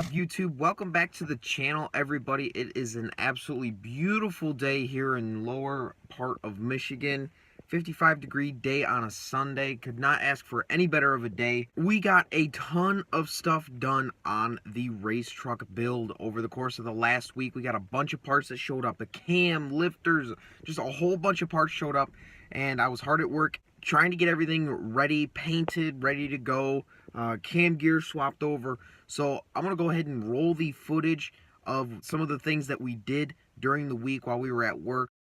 up, YouTube? Welcome back to the channel, everybody. It is an absolutely beautiful day here in lower part of Michigan. 55-degree day on a Sunday. Could not ask for any better of a day. We got a ton of stuff done on the race truck build over the course of the last week. We got a bunch of parts that showed up. The cam, lifters, just a whole bunch of parts showed up. And I was hard at work trying to get everything ready, painted, ready to go. Cam gear swapped over. So I'm going to go ahead and roll the footage of some of the things that we did during the week while we were at work.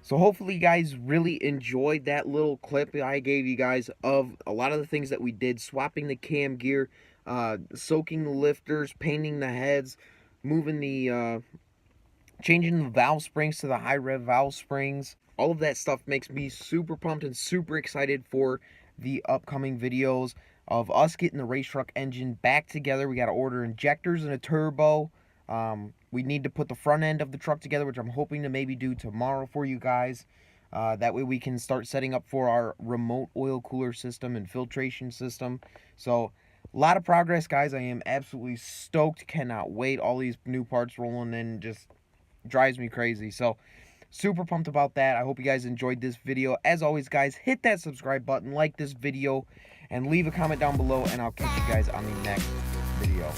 So hopefully you guys really enjoyed that little clip I gave you guys of a lot of the things that we did, swapping the cam gear, soaking the lifters, painting the heads, moving the, changing the valve springs to the high rev valve springs. All of that stuff makes me super pumped and super excited for the upcoming videos of us getting the race truck engine back together. We got to order injectors and a turbo. We need to put the front end of the truck together, which I'm hoping to maybe do tomorrow for you guys. That way we can start setting up for our remote oil cooler system and filtration system. So a lot of progress, guys. I am absolutely stoked. Cannot wait. All these new parts rolling in just drives me crazy. So super pumped about that. I hope you guys enjoyed this video. As always, guys, hit that subscribe button, like this video, and leave a comment down below, and I'll catch you guys on the next video.